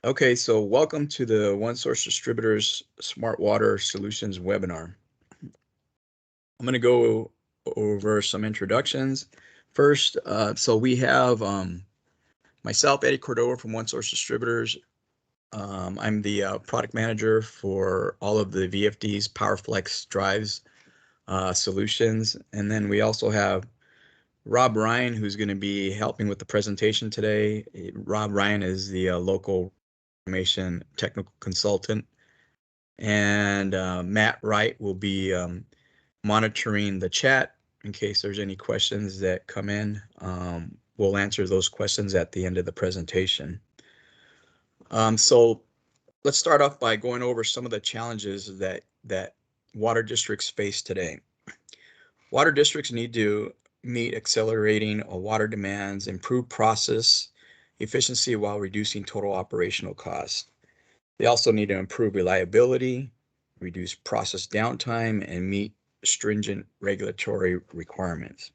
Okay, so welcome to the One Source Distributors Smart Water Solutions webinar. I'm going to go over some introductions. First, so we have myself, Eddie Cordova from One Source Distributors. I'm the product manager for all of the VFD's PowerFlex drives solutions. And then we also have Rob Ryan, who's going to be helping with the presentation today. Rob Ryan is the local information technical consultant. And Matt Wright will be monitoring the chat in case there's any questions that come in. We'll answer those questions at the end of the presentation. So let's start off by going over some of the challenges that water districts face today. Water districts need to meet accelerating water demands, improve process efficiency while reducing total operational costs. They also need to improve reliability, reduce process downtime, and meet stringent regulatory requirements.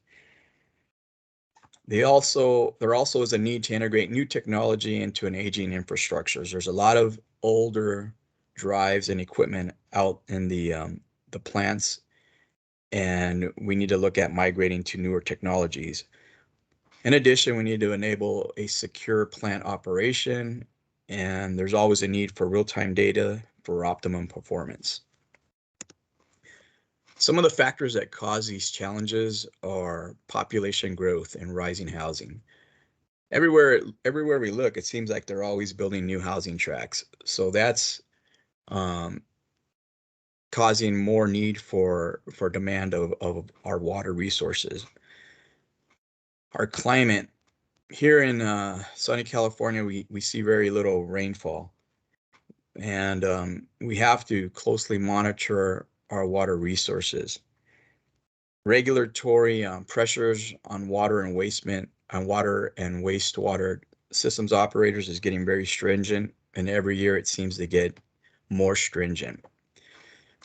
There also is a need to integrate new technology into an aging infrastructure. There's a lot of older drives and equipment out in the plants, and we need to look at migrating to newer technologies. In addition, we need to enable a secure plant operation, and there's always a need for real-time data for optimum performance. Some of the factors that cause these challenges are population growth and rising housing. Everywhere we look, it seems like they're always building new housing tracts. So that's causing more need for demand of our water resources. Our climate here in sunny California, we see very little rainfall, and we have to closely monitor our water resources. Regulatory pressures on water and wastewater systems operators is getting very stringent, and every year it seems to get more stringent.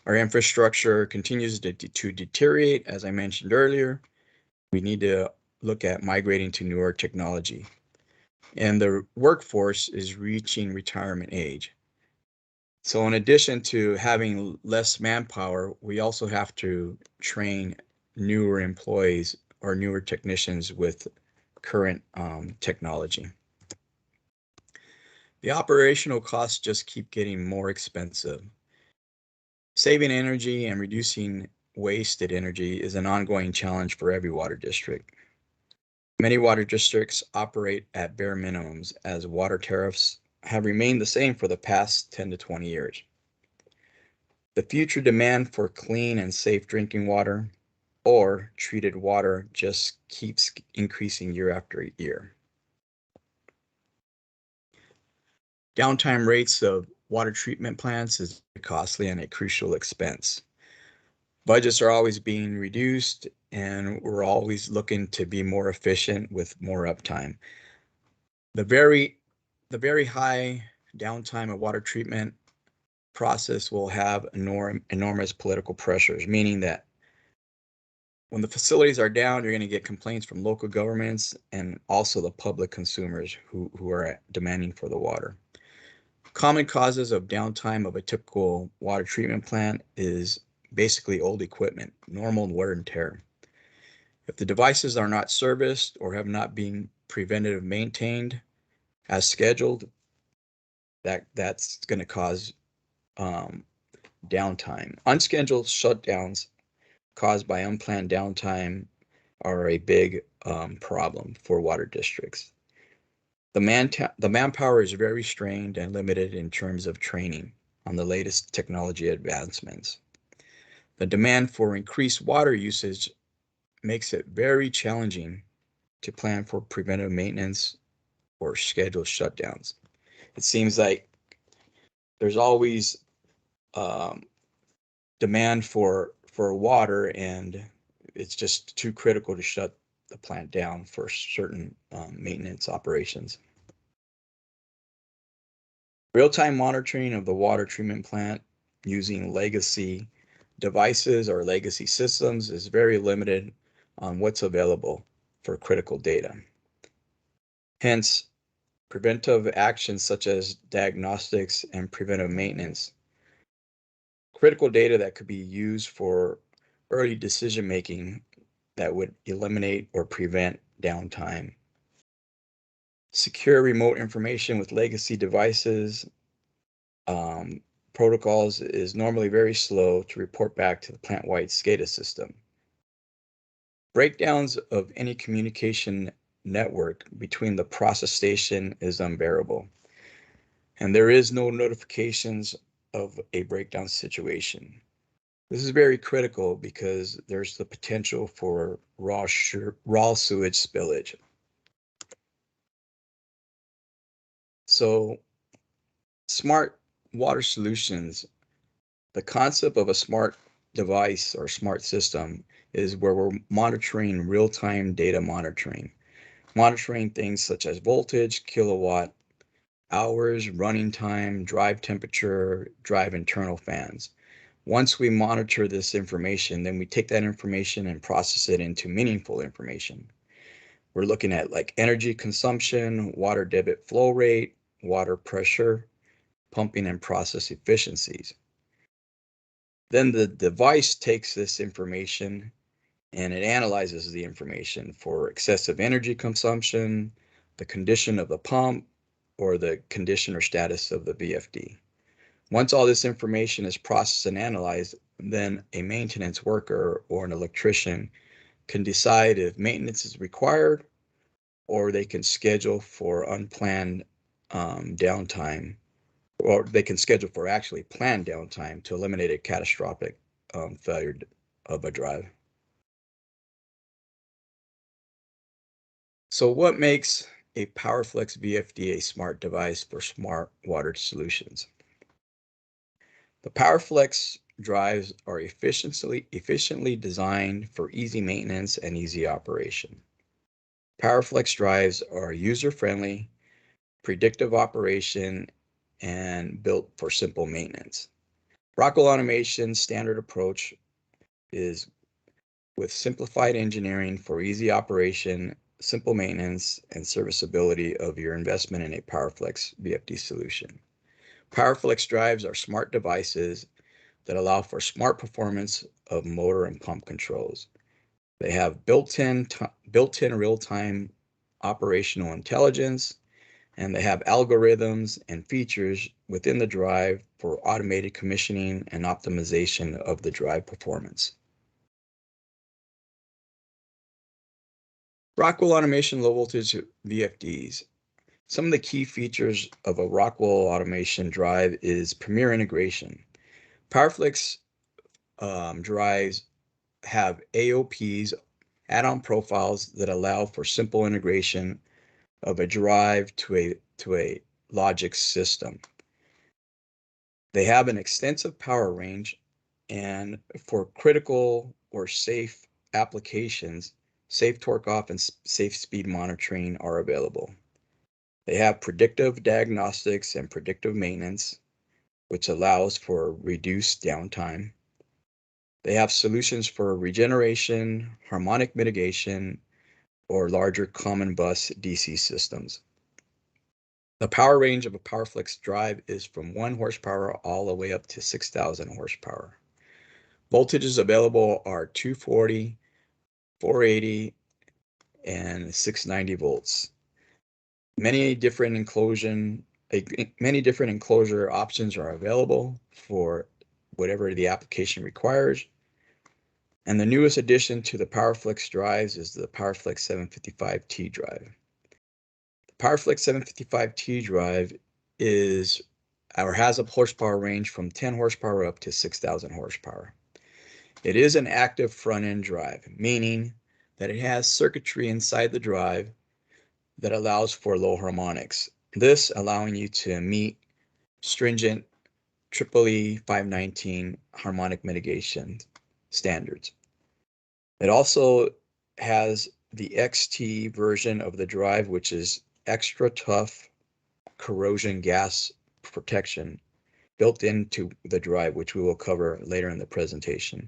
Our infrastructure continues to deteriorate, as I mentioned earlier. We need to look at migrating to newer technology. And the workforce is reaching retirement age. So in addition to having less manpower, we also have to train newer employees or newer technicians with current technology. The operational costs just keep getting more expensive. Saving energy and reducing wasted energy is an ongoing challenge for every water district. Many water districts operate at bare minimums as water tariffs have remained the same for the past 10 to 20 years. The future demand for clean and safe drinking water or treated water just keeps increasing year after year. Downtime rates of water treatment plants is costly and a crucial expense. Budgets are always being reduced, and we're always looking to be more efficient with more uptime. The very high downtime of water treatment process will have enormous political pressures, meaning that when the facilities are down, you're going to get complaints from local governments and also the public consumers who are demanding for the water. Common causes of downtime of a typical water treatment plant is basically old equipment, normal wear and tear. If the devices are not serviced or have not been preventative maintained as scheduled, that's going to cause downtime. Unscheduled shutdowns caused by unplanned downtime are a big problem for water districts. The manpower is very strained and limited in terms of training on the latest technology advancements. The demand for increased water usage makes it very challenging to plan for preventive maintenance or scheduled shutdowns. It seems like there's always demand for water, and it's just too critical to shut the plant down for certain maintenance operations. Real-time monitoring of the water treatment plant using legacy devices or legacy systems is very limited on what's available for critical data. Hence, preventive actions such as diagnostics and preventive maintenance, critical data that could be used for early decision making that would eliminate or prevent downtime, secure remote information with legacy devices. Protocols is normally very slow to report back to the plant-wide SCADA system. Breakdowns of any communication network between the process station is unbearable, and there is no notifications of a breakdown situation. This is very critical because there's the potential for raw sewage spillage. So, smart water solutions, the concept of a smart device or smart system is where we're monitoring real-time data monitoring things such as voltage, kilowatt hours, running time, drive temperature, drive internal fans. Once we monitor this information, then we take that information and process it into meaningful information. We're looking at like energy consumption, water debit flow rate, water pressure, pumping and process efficiencies. Then the device takes this information and it analyzes the information for excessive energy consumption, the condition of the pump, or the condition or status of the VFD. Once all this information is processed and analyzed, then a maintenance worker or an electrician can decide if maintenance is required, or they can schedule for unplanned downtime, or they can schedule for actually planned downtime to eliminate a catastrophic failure of a drive. So what makes a PowerFlex VFD a smart device for smart water solutions? The PowerFlex drives are efficiently designed for easy maintenance and easy operation. PowerFlex drives are user-friendly, predictive operation, and built for simple maintenance. Rockwell Automation's standard approach is with simplified engineering for easy operation, simple maintenance, and serviceability of your investment in a PowerFlex VFD solution. PowerFlex drives are smart devices that allow for smart performance of motor and pump controls. They have built-in real-time operational intelligence, and they have algorithms and features within the drive for automated commissioning and optimization of the drive performance. Rockwell Automation low voltage VFDs. Some of the key features of a Rockwell Automation drive is premier integration. PowerFlex drives have AOPs, add-on profiles that allow for simple integration of a drive to a logic system. They have an extensive power range, and for critical or safe applications, safe torque off and safe speed monitoring are available. They have predictive diagnostics and predictive maintenance, which allows for reduced downtime. They have solutions for regeneration, harmonic mitigation, or larger common bus DC systems. The power range of a PowerFlex drive is from 1 horsepower all the way up to 6,000 horsepower. Voltages available are 240, 480, and 690 volts. Many different enclosure options are available for whatever the application requires. And the newest addition to the PowerFlex drives is the PowerFlex 755T drive. The PowerFlex 755T drive has a horsepower range from 10 horsepower up to 6,000 horsepower. It is an active front-end drive, meaning that it has circuitry inside the drive that allows for low harmonics. This allowing you to meet stringent EEE 519 harmonic mitigation standards. It also has the XT version of the drive, which is extra tough corrosion gas protection built into the drive, which we will cover later in the presentation.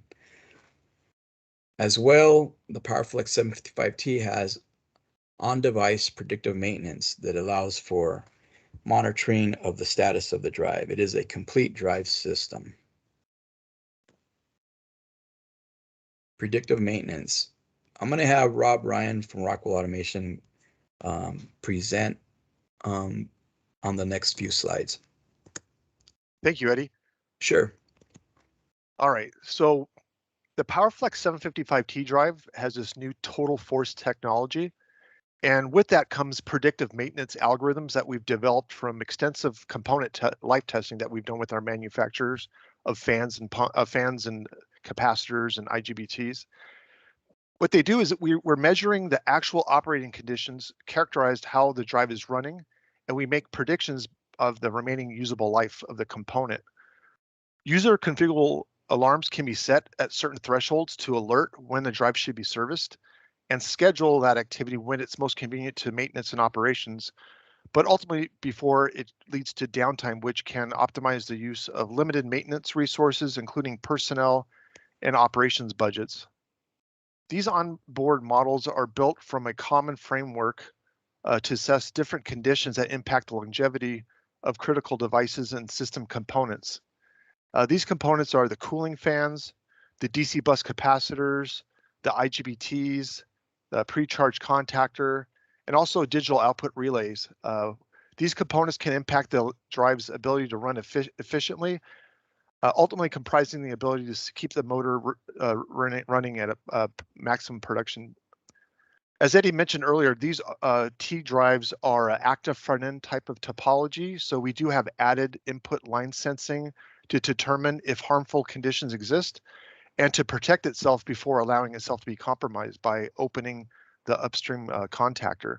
As well, the PowerFlex 755T has on-device predictive maintenance that allows for monitoring of the status of the drive. It is a complete drive system. Predictive maintenance. I'm going to have Rob Ryan from Rockwell Automation present on the next few slides. Thank you, Eddie. Sure. All right, so the PowerFlex 755T drive has this new total force technology. And with that comes predictive maintenance algorithms that we've developed from extensive component life testing that we've done with our manufacturers of fans and capacitors and IGBTs. What they do is that we're measuring the actual operating conditions, characterized how the drive is running, and we make predictions of the remaining usable life of the component. User configurable alarms can be set at certain thresholds to alert when the drive should be serviced and schedule that activity when it's most convenient to maintenance and operations, but ultimately before it leads to downtime, which can optimize the use of limited maintenance resources, including personnel and operations budgets. These onboard models are built from a common framework to assess different conditions that impact the longevity of critical devices and system components. These components are the cooling fans, the DC bus capacitors, the IGBTs, the pre-charge contactor, and also digital output relays. These components can impact the drive's ability to run efficiently, ultimately comprising the ability to keep the motor running at a maximum production. As Eddie mentioned earlier, these T drives are an active front-end type of topology, so we do have added input line sensing to determine if harmful conditions exist and to protect itself before allowing itself to be compromised by opening the upstream contactor.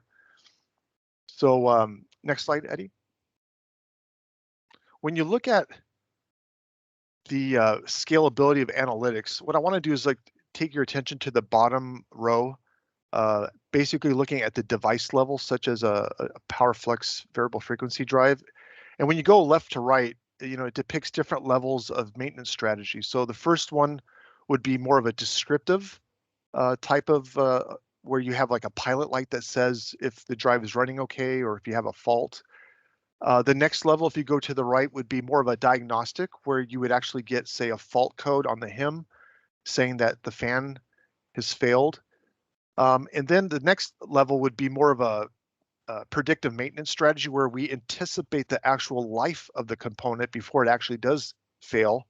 So next slide, Eddie. When you look at the scalability of analytics, what I want to do is take your attention to the bottom row, basically looking at the device level, such as a PowerFlex variable frequency drive. And when you go left to right, it depicts different levels of maintenance strategy. So the first one would be more of a descriptive type of where you have like a pilot light that says if the drive is running okay or if you have a fault. The next level, if you go to the right, would be more of a diagnostic where you would actually get, say, a fault code on the HIM saying that the fan has failed. And then the next level would be more of a predictive maintenance strategy where we anticipate the actual life of the component before it actually does fail.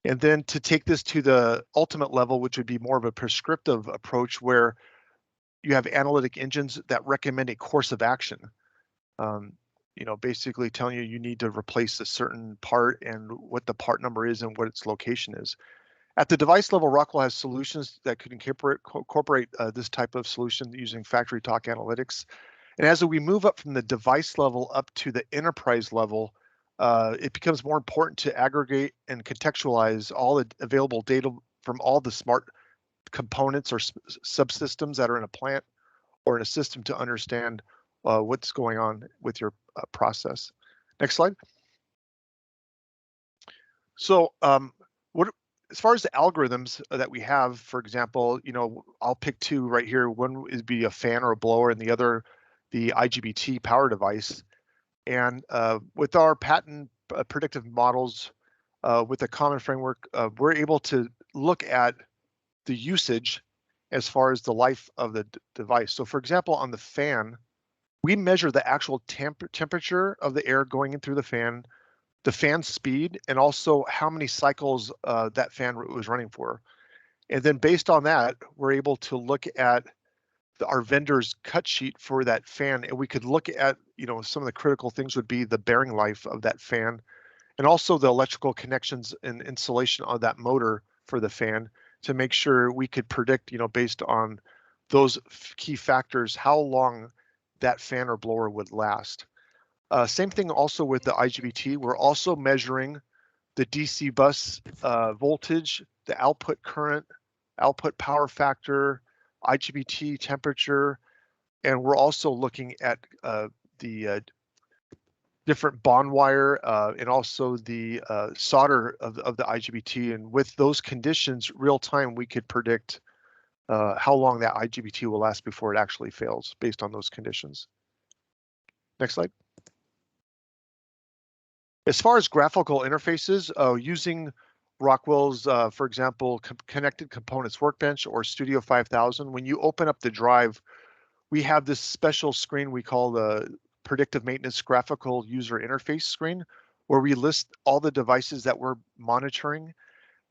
And then to take this to the ultimate level, which would be more of a prescriptive approach where you have analytic engines that recommend a course of action. Basically telling you need to replace a certain part and what the part number is and what its location is. At the device level, Rockwell has solutions that could incorporate this type of solution using factory talk analytics. And as we move up from the device level up to the enterprise level, it becomes more important to aggregate and contextualize all the available data from all the smart components or subsystems that are in a plant or in a system to understand what's going on with your process. Next slide. So as far as the algorithms that we have, for example, I'll pick two right here. One would be a fan or a blower, and the other, the IGBT power device. And with our patent predictive models, with a common framework, we're able to look at the usage as far as the life of the device. So for example, on the fan, we measure the actual temperature of the air going in through the fan speed, and also how many cycles that fan was running for. And then based on that, we're able to look at our vendor's cut sheet for that fan, and we could look at, some of the critical things would be the bearing life of that fan, and also the electrical connections and insulation of that motor for the fan to make sure we could predict, based on those key factors, how long that fan or blower would last. Same thing also with the IGBT. We're also measuring the DC bus voltage, the output current, output power factor, IGBT temperature, and we're also looking at the different bond wire and also the solder of the IGBT. And with those conditions, real time, we could predict how long that IGBT will last before it actually fails based on those conditions. Next slide. As far as graphical interfaces, using Rockwell's, for example, Connected Components Workbench or Studio 5000, when you open up the drive, we have this special screen we call the Predictive Maintenance Graphical User Interface screen, where we list all the devices that we're monitoring.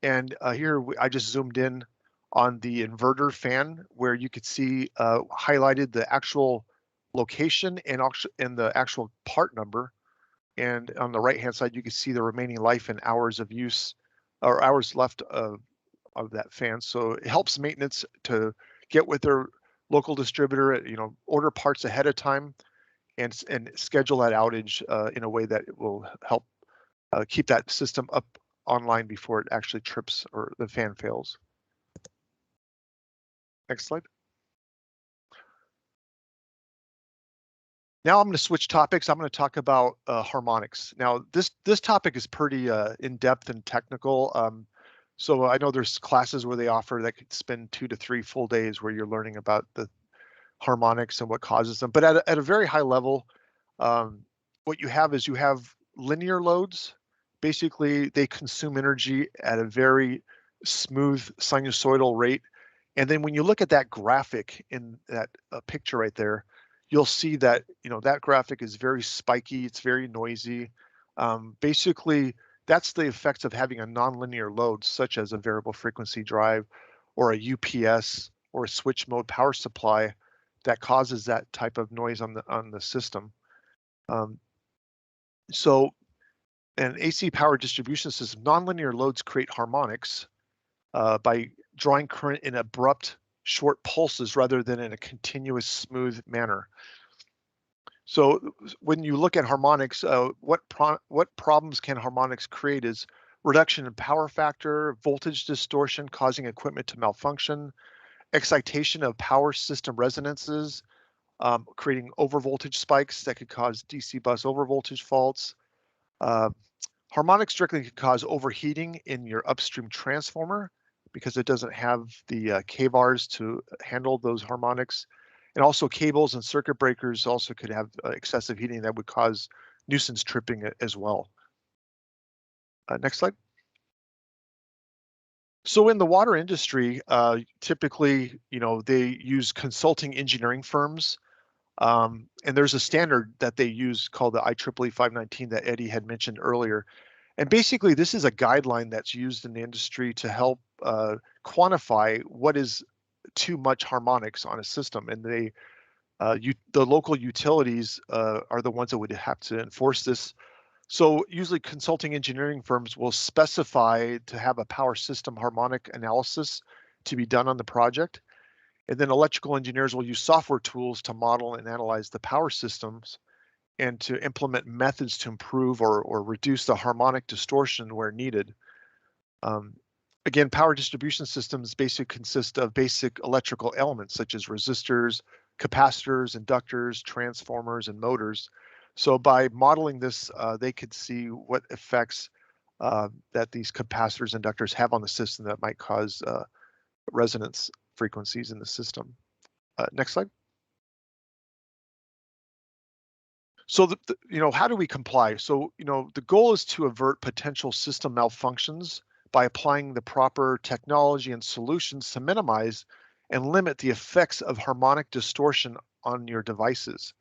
And here I just zoomed in on the inverter fan, where you could see highlighted the actual location and the actual part number. And on the right hand side, you can see the remaining life and hours of use, or hours left of that fan. So it helps maintenance to get with their local distributor, order parts ahead of time and schedule that outage in a way that it will help keep that system up online before it actually trips or the fan fails. Next slide. Now I'm going to switch topics. I'm going to talk about harmonics. Now this topic is pretty in-depth and technical. So I know there's classes where they offer that could spend 2 to 3 full days where you're learning about the harmonics and what causes them. But at a very high level, what you have is you have linear loads. Basically, they consume energy at a very smooth sinusoidal rate. And then when you look at that graphic in that picture right there, you'll see that that graphic is very spiky. It's very noisy. Basically, that's the effects of having a nonlinear load, such as a variable frequency drive or a UPS or a switch mode power supply, that causes that type of noise on the system. So an AC power distribution system, nonlinear loads create harmonics by drawing current in abrupt, short pulses rather than in a continuous, smooth manner. So when you look at harmonics, what problems can harmonics create is reduction in power factor, voltage distortion causing equipment to malfunction, excitation of power system resonances, creating overvoltage spikes that could cause DC bus overvoltage faults. Harmonics directly could cause overheating in your upstream transformer because it doesn't have the kVARs to handle those harmonics. And also cables and circuit breakers also could have excessive heating that would cause nuisance tripping as well. Next slide. So in the water industry, typically, they use consulting engineering firms. And there's a standard that they use called the IEEE 519 that Eddie had mentioned earlier. And basically, this is a guideline that's used in the industry to help quantify what is too much harmonics on a system. And the local utilities are the ones that would have to enforce this. So usually consulting engineering firms will specify to have a power system harmonic analysis to be done on the project. And then electrical engineers will use software tools to model and analyze the power systems and to implement methods to improve or reduce the harmonic distortion where needed. Again, power distribution systems basically consist of basic electrical elements such as resistors, capacitors, inductors, transformers, and motors. So by modeling this, they could see what effects that these capacitors and inductors have on the system that might cause resonance frequencies in the system. Next slide. So, how do we comply? So, the goal is to avert potential system malfunctions by applying the proper technology and solutions to minimize and limit the effects of harmonic distortion on your devices.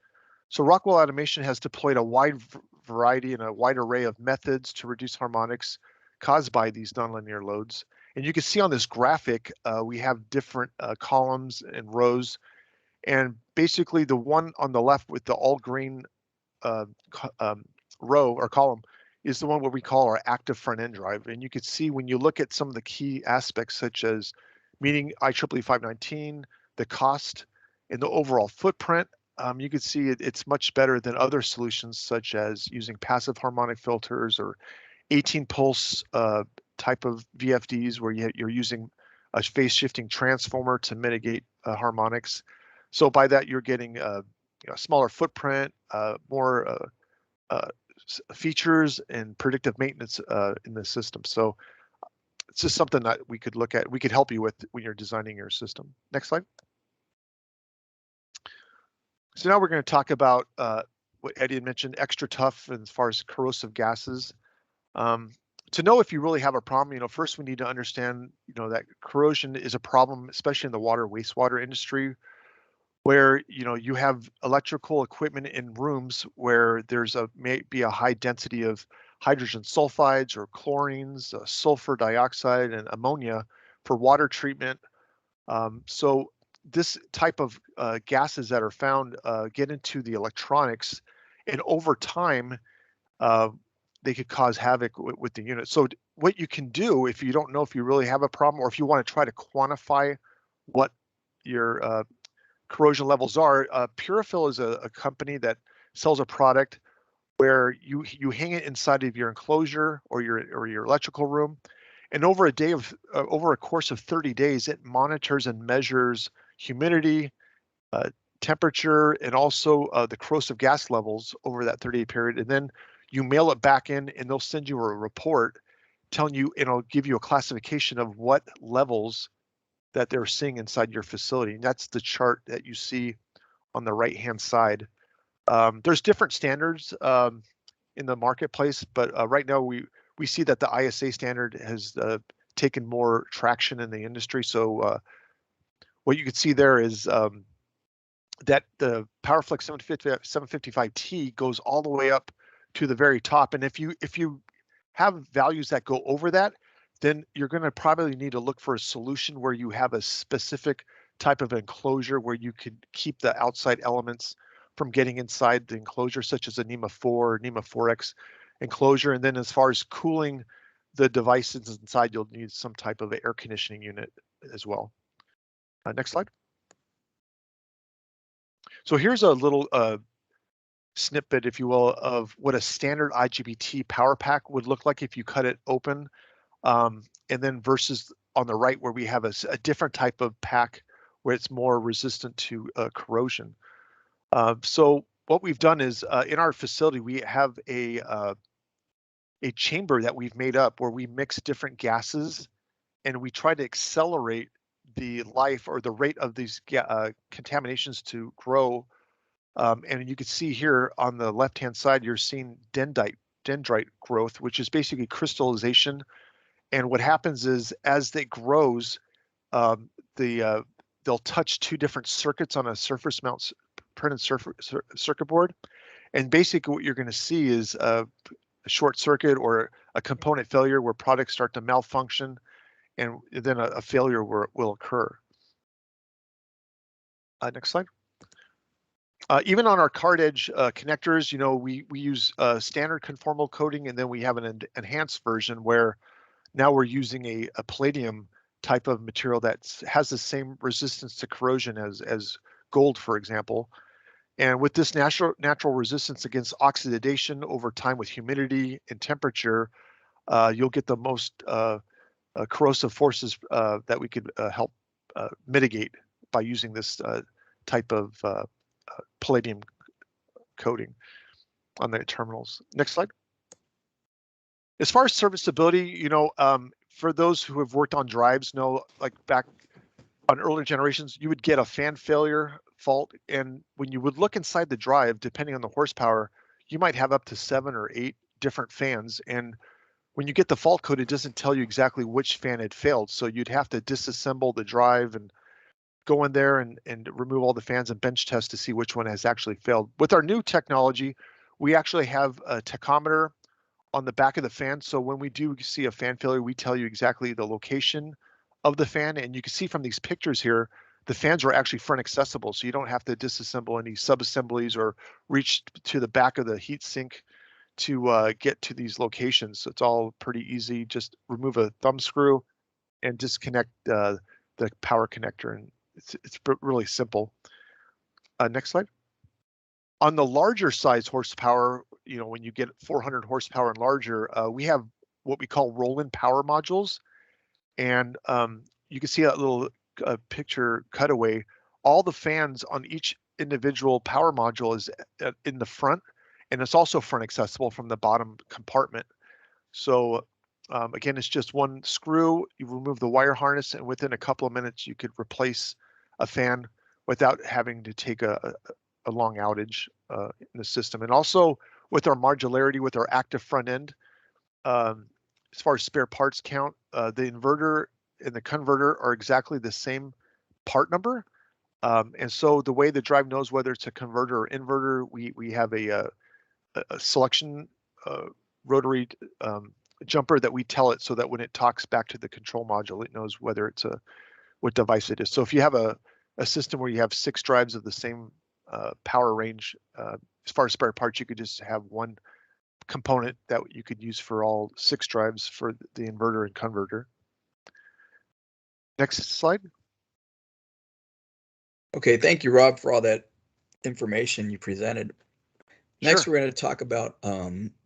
So Rockwell Automation has deployed a wide variety and a wide array of methods to reduce harmonics caused by these nonlinear loads. And you can see on this graphic, we have different columns and rows. And basically the one on the left with the all green row or column is the one what we call our active front end drive. And you can see when you look at some of the key aspects such as meeting IEEE 519, the cost, and the overall footprint, you can see it's much better than other solutions such as using passive harmonic filters or 18 pulse type of VFDs where you're using a phase shifting transformer to mitigate harmonics. So by that, you're getting a smaller footprint, more features and predictive maintenance in the system. So it's just something that we could look at, we could help you with when you're designing your system. Next slide. So now we're going to talk about what Eddie had mentioned, extra tough as far as corrosive gases. To know if you really have a problem, first we need to understand, that corrosion is a problem, especially in the water wastewater industry, where you have electrical equipment in rooms where there's may be a high density of hydrogen sulfides or chlorines, sulfur dioxide, and ammonia for water treatment. So this type of gases that are found get into the electronics, and over time they could cause havoc with the unit. So what you can do, if you don't know if you really have a problem, or if you want to try to quantify what your corrosion levels are, Purifil is a company that sells a product where you hang it inside of your enclosure or your electrical room, and over a course of 30 days, it monitors and measures humidity, temperature, and also the corrosive gas levels over that 30-day period. And then you mail it back in, and they'll send you a report telling you, and it'll give you a classification of what levels that they're seeing inside your facility. And that's the chart that you see on the right-hand side. There's different standards in the marketplace, but right now we see that the ISA standard has taken more traction in the industry. So what you can see there is that the PowerFlex 755T goes all the way up to the very top. And if you have values that go over that, then you're going to probably need to look for a solution where you have a specific type of enclosure where you could keep the outside elements from getting inside the enclosure, such as a NEMA 4 or NEMA 4X enclosure. And then as far as cooling the devices inside, you'll need some type of air conditioning unit as well. Next slide. So here's a little snippet, if you will, of what a standard IGBT power pack would look like if you cut it open. And then versus on the right where we have a different type of pack where it's more resistant to corrosion. So what we've done is in our facility, we have a chamber that we've made up where we mix different gases, and we try to accelerate the life or the rate of these contaminations to grow. And you can see here on the left-hand side, you're seeing dendrite growth, which is basically crystallization. And what happens is as it grows, they'll touch two different circuits on a surface mount printed circuit board. And basically what you're going to see is a short circuit or a component failure where products start to malfunction, and then a failure will occur. Next slide. Even on our card edge connectors, we use standard conformal coating, and then we have an enhanced version where now we're using a palladium type of material that has the same resistance to corrosion as gold, for example. And with this natural resistance against oxidation over time with humidity and temperature, you'll get the most corrosive forces that we could help mitigate by using this type of palladium coating on the terminals. Next slide. As far as serviceability, for those who have worked on drives know, like back on earlier generations, you would get a fan failure fault, and when you would look inside the drive, depending on the horsepower, you might have up to 7 or 8 different fans. And when you get the fault code, it doesn't tell you exactly which fan had failed. So you'd have to disassemble the drive and go in there and remove all the fans and bench test to see which one has actually failed. With our new technology, we actually have a tachometer on the back of the fan. So when we do see a fan failure, we tell you exactly the location of the fan. And you can see from these pictures here, the fans are actually front accessible. So you don't have to disassemble any sub-assemblies or reach to the back of the heat sink to get to these locations. So it's all pretty easy. Just remove a thumb screw and disconnect the power connector. And it's really simple. Next slide. On the larger size horsepower, when you get 400 horsepower and larger, we have what we call roll-in power modules. And you can see that little picture cutaway. All the fans on each individual power module is in the front, and it's also front accessible from the bottom compartment. So Again, it's just one screw. You remove the wire harness, and within a couple of minutes, you could replace a fan without having to take a long outage in the system. And also with our modularity, with our active front end, as far as spare parts count, the inverter and the converter are exactly the same part number. And so the way the drive knows whether it's a converter or inverter, we have a selection rotary jumper that we tell it so that when it talks back to the control module, it knows whether it's what device it is. So if you have a system where you have 6 drives of the same power range, as far as spare parts, you could just have one component that you could use for all 6 drives for the inverter and converter. Next slide. Okay, thank you, Rob, for all that information you presented. Next, Sure. we're going to talk about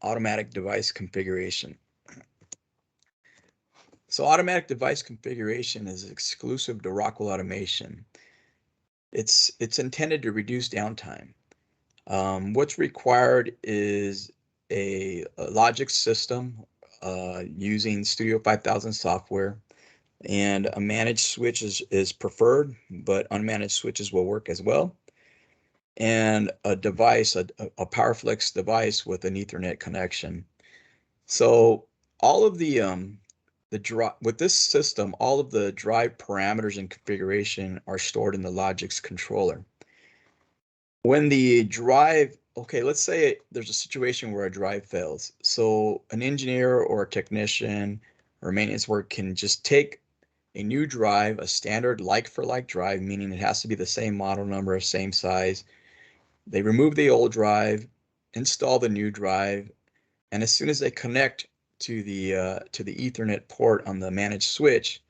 automatic device configuration. So automatic device configuration is exclusive to Rockwell Automation. It's intended to reduce downtime. What's required is a logic system using Studio 5000 software, and a managed switch is preferred, but unmanaged switches will work as well. And a device, a PowerFlex device with an Ethernet connection. So all of with this system, all of the drive parameters and configuration are stored in the Logix controller. When the drive, okay, let's say there's a situation where a drive fails. So an engineer or a technician or maintenance work can just take a new drive, a standard like-for-like drive, meaning it has to be the same model number, same size. They remove the old drive, install the new drive, and as soon as they connect to the Ethernet port on the managed switch,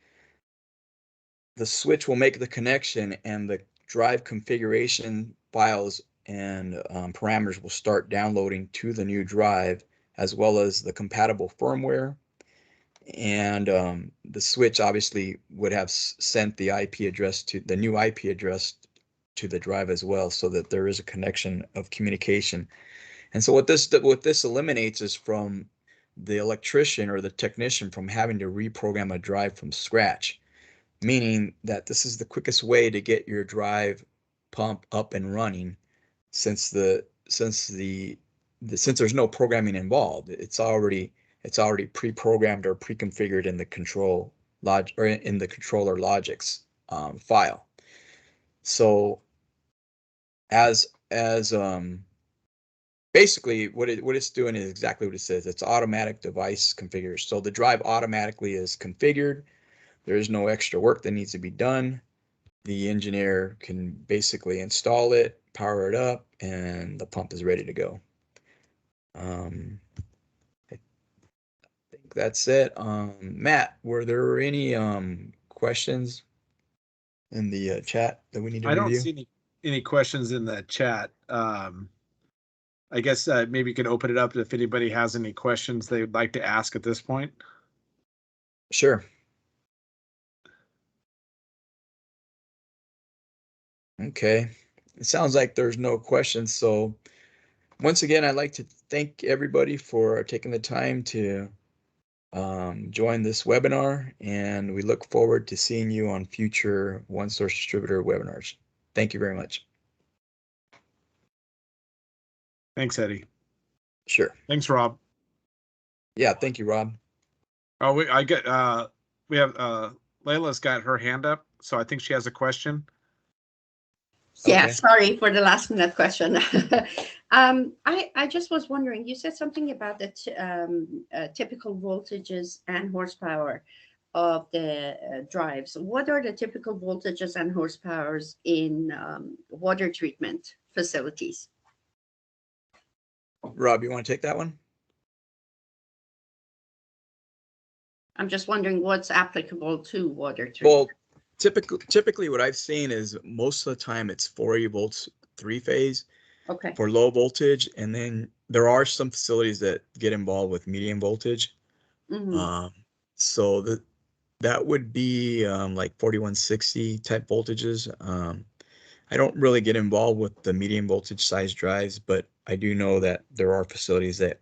the switch will make the connection, and the drive configuration files and parameters will start downloading to the new drive, as well as the compatible firmware. And the switch obviously would have sent the IP address to the new IP address to the drive as well, so that there is a connection of communication. And so what this eliminates is from the electrician or the technician from having to reprogram a drive from scratch, meaning that this is the quickest way to get your drive pump up and running, since there's no programming involved. It's already pre-programmed or pre-configured in the controller Logix file. So as basically what it's doing is exactly what it says. It's automatic device configured. So the drive automatically is configured. There is no extra work that needs to be done. The engineer can basically install it, power it up, and the pump is ready to go. I think that's it. Matt, were there any questions in the chat that we need to I don't review? see any questions in the chat. I guess maybe you can open it up if anybody has any questions they would like to ask at this point. Sure. Okay. It sounds like there's no questions. So once again, I'd like to thank everybody for taking the time to join this webinar, and we look forward to seeing you on future OneSource Distributor webinars. Thank you very much. Thanks, Eddie. Sure. Thanks, Rob. Yeah, thank you, Rob. Oh, we have Layla's got her hand up, so I think she has a question. Yeah, Okay. sorry for the last minute question. I just was wondering, you said something about the typical voltages and horsepower of the drives. What are the typical voltages and horsepowers in water treatment facilities? Rob, you want to take that one? I'm just wondering what's applicable to water treatment. Well, typically what I've seen is most of the time it's 480 volts, 3-phase. Okay. For low voltage, and then there are some facilities that get involved with medium voltage. Mm-hmm. So that would be like 4160 type voltages. I don't really get involved with the medium voltage size drives, but I do know that there are facilities that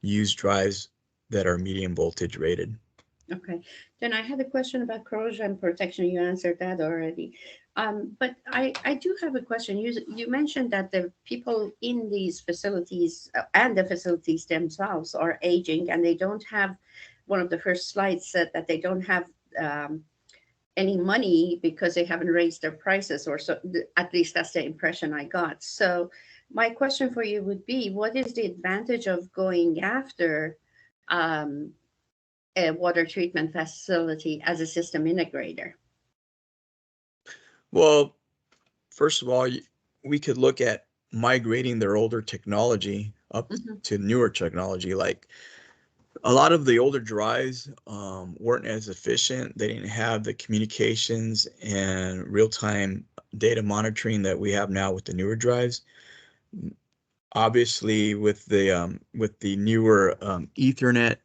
use drives that are medium voltage rated. Okay, then I had a question about corrosion protection. You answered that already. But I do have a question. You mentioned that the people in these facilities and the facilities themselves are aging, and they don't have, one of the first slides said that they don't have any money because they haven't raised their prices, or so, at least that's the impression I got. So my question for you would be, what is the advantage of going after a water treatment facility as a system integrator? Well, first of all, we could look at migrating their older technology up to newer technology. Like a lot of the older drives weren't as efficient. They didn't have the communications and real-time data monitoring that we have now with the newer drives. Obviously, with the newer Ethernet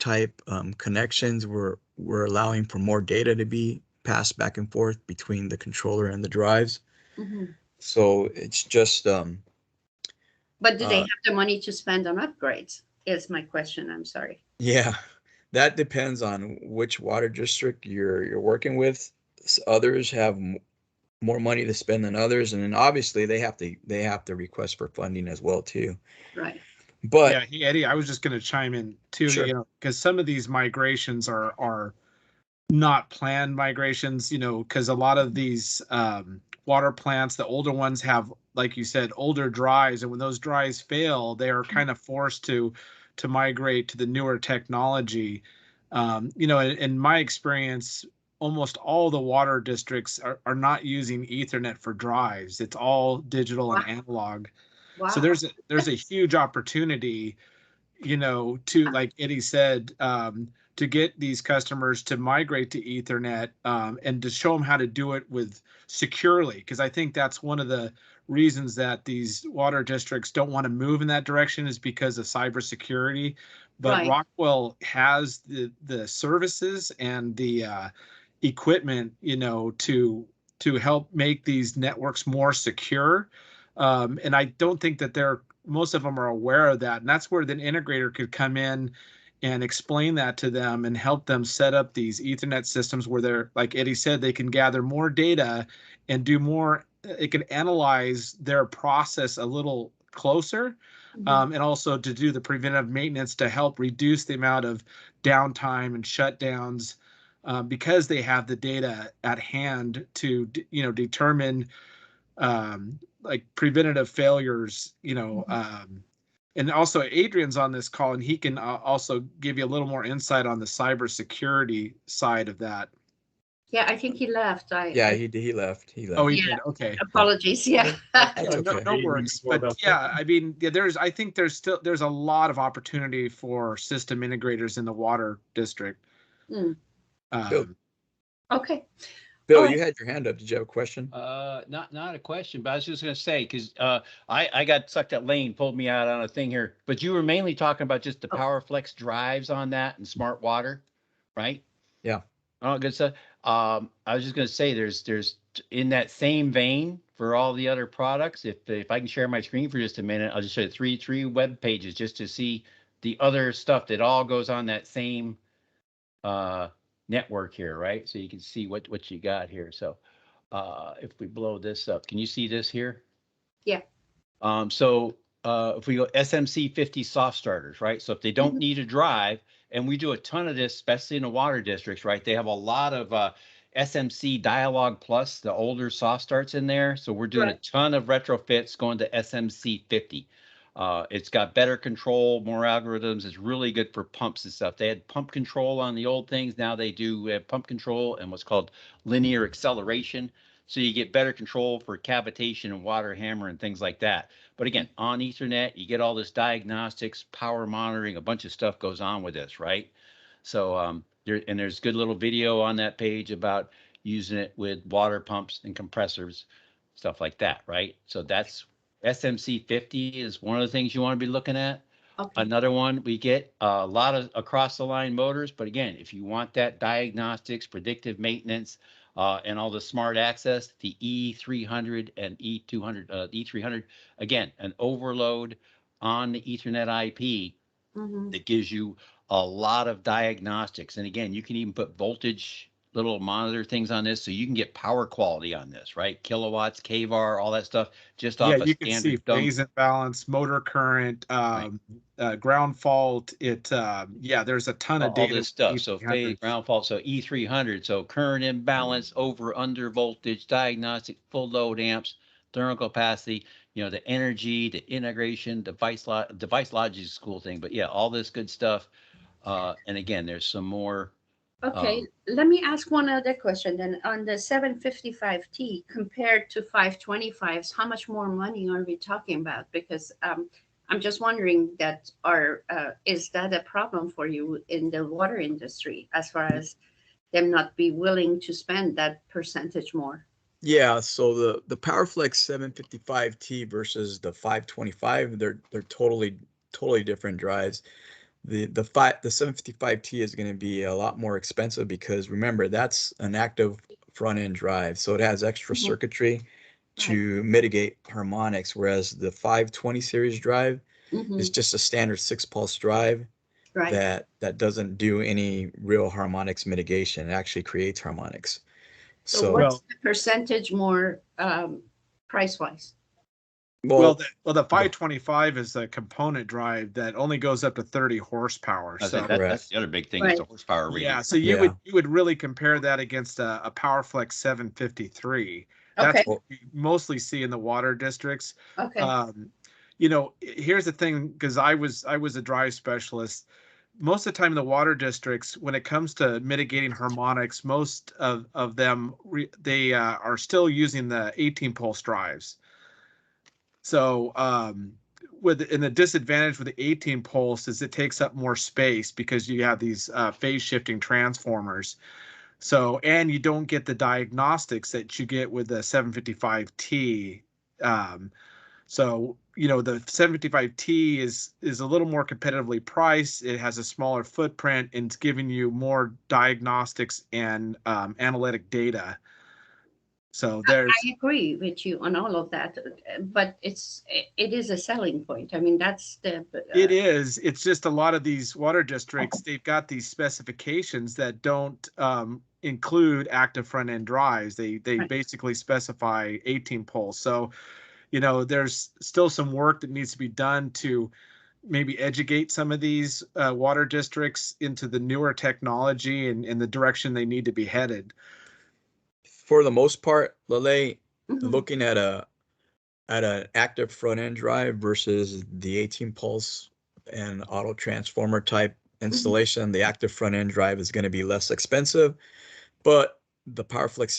type connections, we're allowing for more data to be passed back and forth between the controller and the drives. So it's just but do they have the money to spend on upgrades, is my question. I'm sorry. Yeah, that depends on which water district you're working with. Others have more money to spend than others, and then obviously they have to request for funding as well too. Right. But yeah, hey, Eddie, I was just going to chime in too. Sure. You know, because some of these migrations are not planned migrations. You know, because a lot of these water plants, the older ones have, like you said, older drives, and when those drives fail, they are kind of forced to migrate to the newer technology. You know, in my experience, almost all the water districts are not using Ethernet for drives. It's all digital and analog. Wow. So there's a huge opportunity, you know, to, like Eddie said, to get these customers to migrate to Ethernet, and to show them how to do it with securely. Because I think that's one of the reasons that these water districts don't want to move in that direction, is because of cybersecurity. But Right. Rockwell has the services and the equipment, you know, to help make these networks more secure. And I don't think that most of them are aware of that. And that's where the integrator could come in and explain that to them and help them set up these Ethernet systems where they're, like Eddie said, they can gather more data and do more. It can analyze their process a little closer, and also to do the preventive maintenance to help reduce the amount of downtime and shutdowns, because they have the data at hand to, you know, determine like preventative failures, you know. And also Adrian's on this call, and he can also give you a little more insight on the cybersecurity side of that. Yeah, I think he left. yeah, he left. He left. Oh, he Yeah. did. Okay. Apologies. Yeah. That's No, okay. no worries. But yeah, I mean, yeah, I think there's a lot of opportunity for system integrators in the water district. Mm. Bill, Okay. Bill, All right. you had your hand up. Did you have a question? Not a question, but I was just going to say, because I got sucked at Lane, pulled me out on a thing here, but you were mainly talking about just the PowerFlex drives on that and smart water, right? Yeah. Oh, good stuff. I was just going to say, there's in that same vein for all the other products. If I can share my screen for just a minute, I'll just show you three web pages just to see the other stuff that all goes on that same network here, right? So you can see what you got here. So if we blow this up, can you see this here? Yeah. So if we go SMC 50 soft starters, right? So if they don't need a drive, and we do a ton of this, especially in the water districts, right? They have a lot of SMC Dialog Plus, the older soft starts in there. So we're doing a ton of retrofits going to SMC 50. It's got better control, more algorithms. It's really good for pumps and stuff. They had pump control on the old things. Now they do have pump control and what's called linear acceleration. So you get better control for cavitation and water hammer and things like that. But again, on Ethernet, you get all this diagnostics, power monitoring, a bunch of stuff goes on with this, right? So there's good little video on that page about using it with water pumps and compressors, stuff like that, right? So that's SMC 50 is one of the things you want to be looking at. Okay. Another one, we get a lot of across the line motors, but again, if you want that diagnostics, predictive maintenance, and all the smart access, the E300 and E200, E300, again, an overload on the Ethernet IP that gives you a lot of diagnostics. And again, you can even put voltage little monitor things on this, so you can get power quality on this, right? Kilowatts, kVAR, all that stuff, just Yeah, off a you can see standard dumb. phase imbalance, motor current, ground fault. Yeah, there's a ton of All data. this stuff. So E300. phase ground fault. So E300. So current imbalance, over under voltage, diagnostic, full load amps, thermal capacity. You know, the energy, the integration, device logic is a cool thing. But yeah, all this good stuff. And again, there's some more. Okay, let me ask one other question then. On the 755T compared to 525s, how much more money are we talking about? Because I'm just wondering that is that a problem for you in the water industry as far as them not be willing to spend that percentage more? Yeah, so the PowerFlex 755T versus the 525, they're totally different drives. The 755T is going to be a lot more expensive because remember that's an active front end drive, so it has extra Mhm. circuitry to mitigate harmonics, whereas the 520 series drive is just a standard 6-pulse drive Right. that doesn't do any real harmonics mitigation. It actually creates harmonics. So So what's the percentage more price-wise? Well, the 525 is a component drive that only goes up to 30 horsepower. So That's the other big thing is the horsepower reading. yeah, so you would really compare that against a PowerFlex 753. That's what we mostly see in the water districts. Okay. You know, here's the thing, because I was a drive specialist. Most of the time in the water districts, when it comes to mitigating harmonics, most of them they are still using the 18-pulse drives. So in the disadvantage with the 18 pulse is it takes up more space because you have these phase shifting transformers. So, and you don't get the diagnostics that you get with the 755T. So, you know, the 755T is a little more competitively priced. It has a smaller footprint and it's giving you more diagnostics and analytic data. So I agree with you on all of that, but it is a selling point. I mean, that's the. It is. It's just a lot of these water districts, they've got these specifications that don't include active front end drives. They basically specify 18 pulse. So, you know, there's still some work that needs to be done to maybe educate some of these water districts into the newer technology and the direction they need to be headed. For the most part, Lele, looking at an active front end drive versus the 18 pulse and auto transformer type installation, the active front end drive is going to be less expensive, but the PowerFlex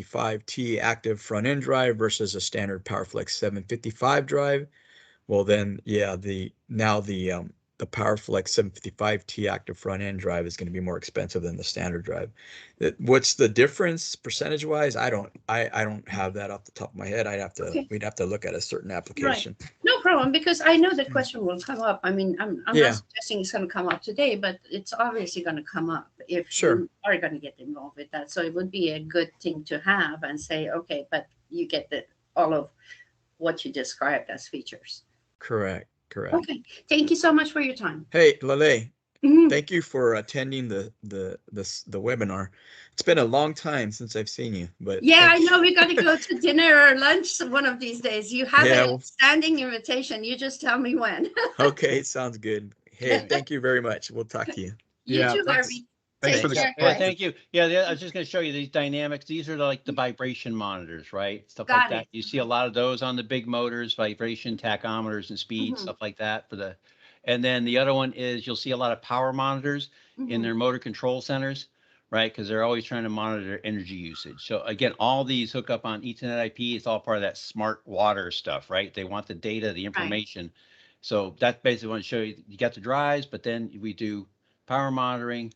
755T active front end drive versus a standard PowerFlex 755 drive, well then, yeah, the PowerFlex 755T active front end drive is going to be more expensive than the standard drive. What's the difference percentage wise? I don't have that off the top of my head. We'd have to look at a certain application. Right. No problem, because I know the question will come up. I mean, I'm not suggesting it's going to come up today, but it's obviously going to come up if you are going to get involved with that. So it would be a good thing to have and say, okay, but you get all of what you described as features. Correct. Okay. Thank you so much for your time. Hey, Lele, thank you for attending the webinar. It's been a long time since I've seen you, but yeah, I know we got to go to dinner or lunch one of these days. You have a standing invitation. You just tell me when. Okay, sounds good. Hey, thank you very much. We'll talk to you. You too, Harvey. Thanks for the thank you. Yeah, I was just going to show you these dynamics. These are like the vibration monitors, right? Stuff like that. You see a lot of those on the big motors, vibration tachometers and speed, stuff like that for the. And then the other one is you'll see a lot of power monitors in their motor control centers, right? Because they're always trying to monitor their energy usage. So again, all these hook up on Ethernet IP. It's all part of that smart water stuff, right? They want the data, the information. So that's basically want to show you. You got the drives, but then we do power monitoring,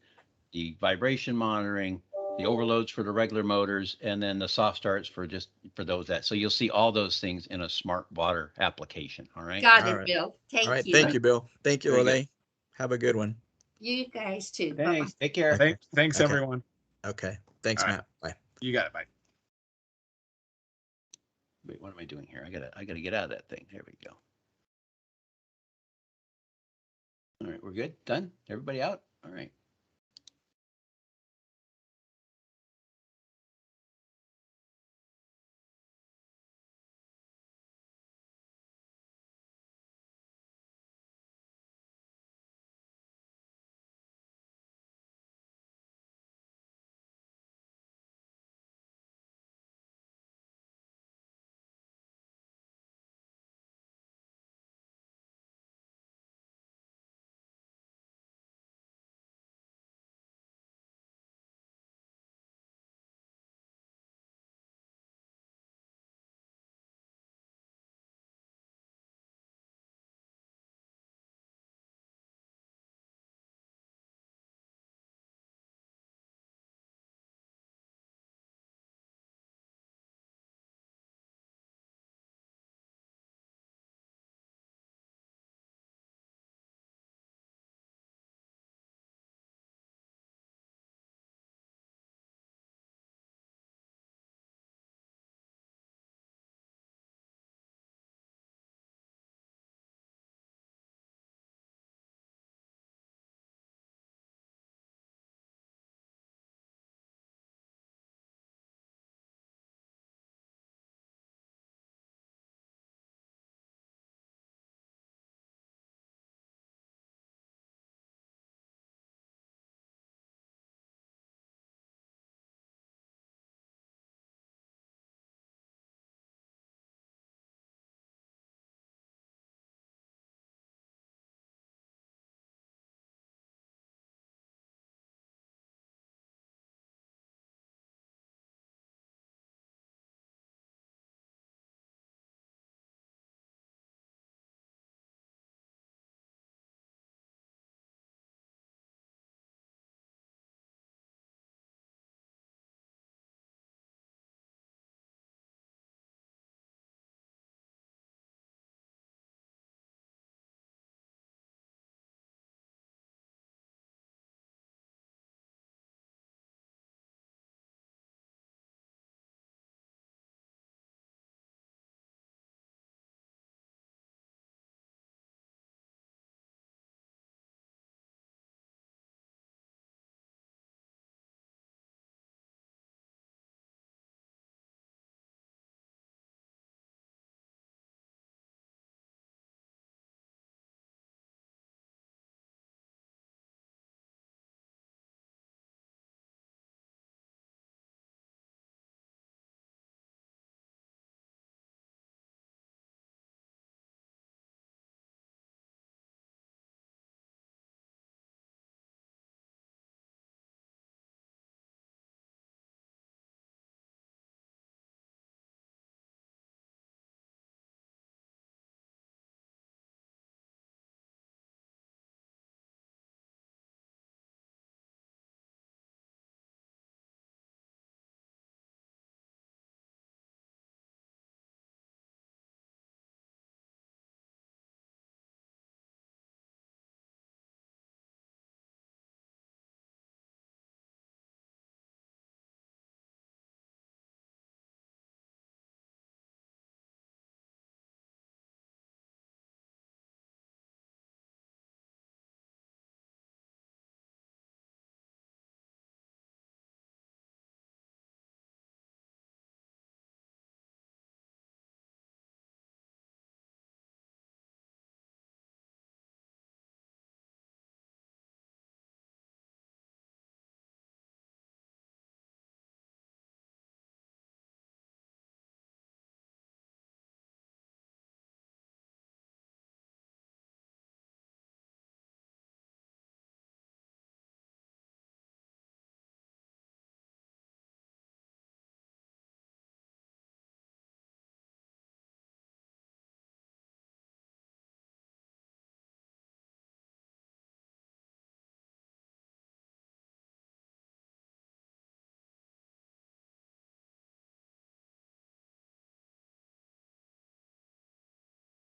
the vibration monitoring, the overloads for the regular motors, and then the soft starts for those that. So you'll see all those things in a smart water application. All right. Got it, Bill. Thank you. All right. Thank you, Bill. Thank you, Lele. Have a good one. You guys too. Thanks. Take care. Thanks, everyone. Okay. Thanks, Matt. Bye. You got it. Bye. Wait, what am I doing here? I gotta get out of that thing. There we go. All right, we're good. Done. Everybody out. All right.